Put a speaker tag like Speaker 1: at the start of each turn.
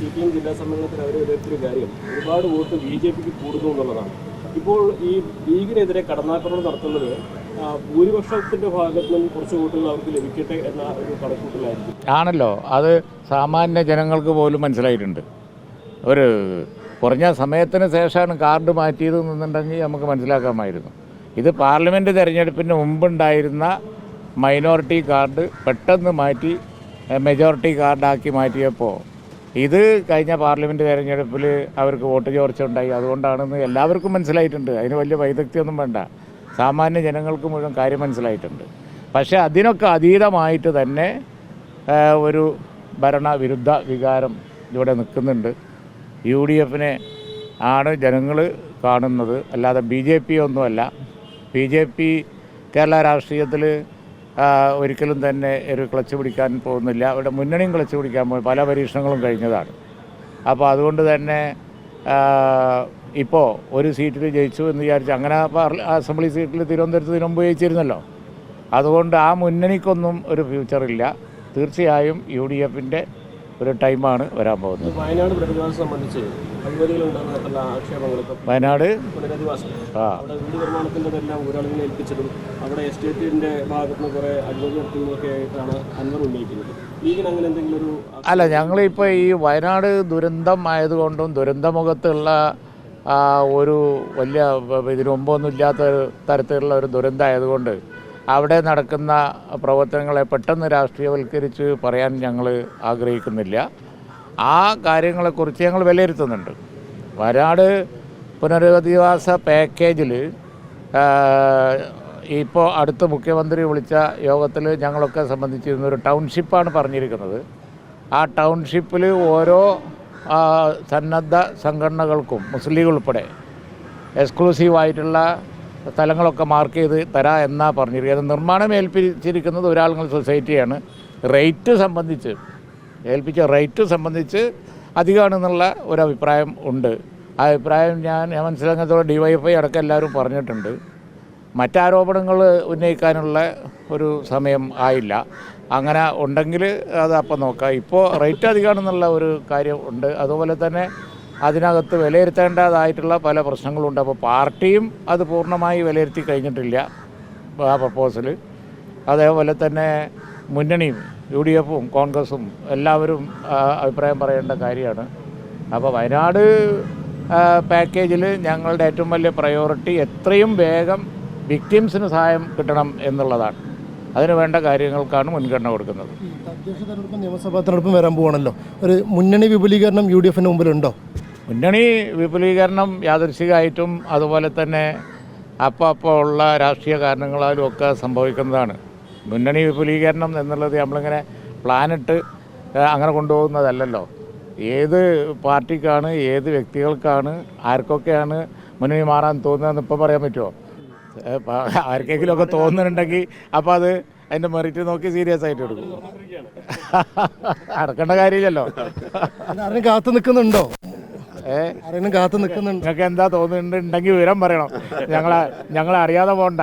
Speaker 1: CPM ജില്ലാ സമ്മേളനത്തിൽ അവർ വിലയിരുത്തിയ കാര്യം ഒരുപാട് വോട്ട് BJPക്ക് കൂടുന്നു എന്നുള്ളതാണ്. ഇപ്പോൾ ഈ ലീഗിനെതിരെ കടന്നാക്രമണം നടത്തുന്നത് ഭൂരിപക്ഷത്തിൻ്റെ ഭാഗത്തു നിന്നും കുറച്ച് വോട്ടുകൾ അവർക്ക് ലഭിക്കട്ടെ എന്ന ഒരു കണക്കൂട്ടലായിരിക്കും
Speaker 2: ആണല്ലോ. അത് സാമാന്യ ജനങ്ങൾക്ക് പോലും മനസ്സിലായിട്ടുണ്ട്. ഒരു കുറഞ്ഞ സമയത്തിന് ശേഷമാണ് കാർഡ് മാറ്റിയത് എന്നുണ്ടെങ്കിൽ നമുക്ക് മനസ്സിലാക്കാമായിരുന്നു. ഇത് പാർലമെൻറ്റ് തിരഞ്ഞെടുപ്പിന് മുമ്പുണ്ടായിരുന്ന മൈനോറിറ്റി കാർഡ് പെട്ടെന്ന് മാറ്റി മെജോറിറ്റി കാർഡാക്കി മാറ്റിയപ്പോൾ ഇത് കഴിഞ്ഞ പാർലമെൻറ്റ് തിരഞ്ഞെടുപ്പിൽ അവർക്ക് വോട്ട് ചോർച്ച ഉണ്ടായി. അതുകൊണ്ടാണെന്ന് എല്ലാവർക്കും മനസ്സിലായിട്ടുണ്ട്. അതിന് വലിയ വൈദഗ്ധ്യമൊന്നും വേണ്ട. സാമാന്യ ജനങ്ങൾക്ക് മുഴുവൻ കാര്യം മനസ്സിലായിട്ടുണ്ട്. പക്ഷേ അതിനൊക്കെ അതീതമായിട്ട് തന്നെ ഒരു ഭരണവിരുദ്ധ വികാരം ഇവിടെ നിൽക്കുന്നുണ്ട്. UDFനെ ആണ് ജനങ്ങൾ കാണുന്നത്, അല്ലാതെ BJP ഒന്നുമല്ല. BJP കേരള രാഷ്ട്രീയത്തിൽ ഒരിക്കലും തന്നെ ഒരു ക്ലച്ച് പിടിക്കാൻ പോകുന്നില്ല. ഇവിടെ മുന്നണിയും ക്ലച്ച് പിടിക്കാൻ പോയി പല പരീക്ഷണങ്ങളും കഴിഞ്ഞതാണ്. അപ്പോൾ അതുകൊണ്ട് തന്നെ ഇപ്പോൾ ഒരു സീറ്റിൽ ജയിച്ചു എന്ന് വിചാരിച്ചു അങ്ങനെ അസംബ്ലി സീറ്റിൽ തിരുവനന്തപുരത്ത് ഇതിനു മുമ്പ് ജയിച്ചിരുന്നല്ലോ. അതുകൊണ്ട് ആ മുന്നണിക്കൊന്നും ഒരു ഫ്യൂച്ചറില്ല. തീർച്ചയായും UDFൻ്റെ ഒരു ടൈമാണ് വരാൻ പോകുന്നത്.
Speaker 1: വയനാട് പുനരധിവാസം സംബന്ധിച്ച്
Speaker 2: വയനാട്
Speaker 1: പുനരധിവാസം അവിടെ വീട് നിർമ്മാണത്തിൻ്റെതെല്ലാം ഒരാളിനെ ഏൽപ്പിച്ചതും അവിടെ എസ്റ്റേറ്റിൻ്റെ ഭാഗത്തുനിന്ന് കുറേ അഴിമതി നടത്തുന്നതൊക്കെ ആയിട്ടാണ് അൻവർ ഉന്നയിക്കുന്നത്. ലീഗിന് അങ്ങനെ എന്തെങ്കിലും ഒരു
Speaker 2: അല്ല, ഞങ്ങളിപ്പോൾ ഈ വയനാട് ദുരന്തം ആയതുകൊണ്ടും ദുരന്തമുഖത്തുള്ള ഒരു വലിയ ഇതിനു മുമ്പൊന്നും ഇല്ലാത്ത തരത്തിലുള്ള ഒരു ദുരന്തമായതുകൊണ്ട് അവിടെ നടക്കുന്ന പ്രവർത്തനങ്ങളെ പെട്ടെന്ന് രാഷ്ട്രീയവൽക്കരിച്ച് പറയാൻ ഞങ്ങൾ ആഗ്രഹിക്കുന്നില്ല. ആ കാര്യങ്ങളെക്കുറിച്ച് ഞങ്ങൾ വിലയിരുത്തുന്നുണ്ട്. വയനാട് പുനരധിവാസ പാക്കേജിൽ ഇപ്പോൾ അടുത്ത മുഖ്യമന്ത്രി വിളിച്ച യോഗത്തിൽ ഞങ്ങളൊക്കെ സംബന്ധിച്ചിരുന്ന ഒരു ടൗൺഷിപ്പാണ് പറഞ്ഞിരിക്കുന്നത്. ആ ടൗൺഷിപ്പിൽ ഓരോ സന്നദ്ധ സംഘടനകൾക്കും മുസ്ലിം ലീഗ് ഉൾപ്പെടെ എക്സ്ക്ലൂസീവായിട്ടുള്ള സ്ഥലങ്ങളൊക്കെ മാർക്ക് ചെയ്ത് തരാം എന്നാണ് പറഞ്ഞിരിക്കുന്നത്. നിർമ്മാണം ഏൽപ്പിച്ചിരിക്കുന്നത് ഒരാളുകൾ സൊസൈറ്റിയാണ്. റേറ്റ് സംബന്ധിച്ച് ഏൽപ്പിച്ച റേറ്റ് സംബന്ധിച്ച് അധികമാണെന്നുള്ള ഒരഭിപ്രായം ഉണ്ട്. ആ അഭിപ്രായം ഞാൻ മനസ്സിലാക്കുന്നതോടെ DYFI അടക്കം എല്ലാവരും പറഞ്ഞിട്ടുണ്ട്. മറ്റാരോപണങ്ങൾ ഉന്നയിക്കാനുള്ള ഒരു സമയം ആയില്ല. അങ്ങനെ ഉണ്ടെങ്കിൽ അത് അപ്പം നോക്കാം. ഇപ്പോൾ റേറ്റ് അധികമാണെന്നുള്ള ഒരു കാര്യം ഉണ്ട്. അതുപോലെ തന്നെ അതിനകത്ത് വിലയിരുത്തേണ്ടതായിട്ടുള്ള പല പ്രശ്നങ്ങളുണ്ട്. അപ്പോൾ പാർട്ടിയും അത് പൂർണ്ണമായി വിലയിരുത്തി കഴിഞ്ഞിട്ടില്ല ആ പ്രപ്പോസൽ. അതേപോലെ തന്നെ മുന്നണിയും UDFും കോൺഗ്രസും എല്ലാവരും അഭിപ്രായം പറയേണ്ട കാര്യമാണ്. അപ്പോൾ വയനാട് പാക്കേജിൽ ഞങ്ങളുടെ ഏറ്റവും വലിയ പ്രയോറിറ്റി എത്രയും വേഗം വിക്ടിംസിന് സഹായം കിട്ടണം എന്നുള്ളതാണ്. അതിന് വേണ്ട കാര്യങ്ങൾക്കാണ് മുൻഗണന കൊടുക്കുന്നത്.
Speaker 3: തദ്ദേശ തെരഞ്ഞെടുപ്പും നിയമസഭാ തെരഞ്ഞെടുപ്പും വരാൻ പോവാണല്ലോ. ഒരു മുന്നണി വിപുലീകരണം UDFിന് മുമ്പിലുണ്ടോ?
Speaker 2: മുന്നണി വിപുലീകരണം യാദൃശ്ചികമായിട്ടും അതുപോലെ തന്നെ അപ്പോൾ ഉള്ള രാഷ്ട്രീയ കാരണങ്ങളാലും ഒക്കെ സംഭവിക്കുന്നതാണ്. മുന്നണി വിപുലീകരണം എന്നുള്ളത് നമ്മളിങ്ങനെ പ്ലാനിട്ട് അങ്ങനെ കൊണ്ടുപോകുന്നതല്ലല്ലോ. ഏത് പാർട്ടിക്കാണ്, ഏത് വ്യക്തികൾക്കാണ്, ആർക്കൊക്കെയാണ് മുന്നണി മാറാൻ തോന്നുന്നതെന്ന് ഇപ്പോൾ പറയാൻ പറ്റുമോ? ആർക്കെങ്കിലുമൊക്കെ തോന്നുന്നുണ്ടെങ്കിൽ അപ്പോൾ അത് അതിൻ്റെ മെറിറ്റ് നോക്കി സീരിയസ് ആയിട്ട് എടുക്കും. നടക്കേണ്ട കാര്യമില്ലല്ലോ.
Speaker 3: കാത്തു നിൽക്കുന്നുണ്ടോ? കാത്തു നിൽക്കുന്നുണ്ട്.
Speaker 2: നിങ്ങൾക്ക് എന്താ തോന്നുന്നുണ്ടെങ്കിൽ വിവരം പറയണം. ഞങ്ങളെ അറിയാതെ പോകണ്ട.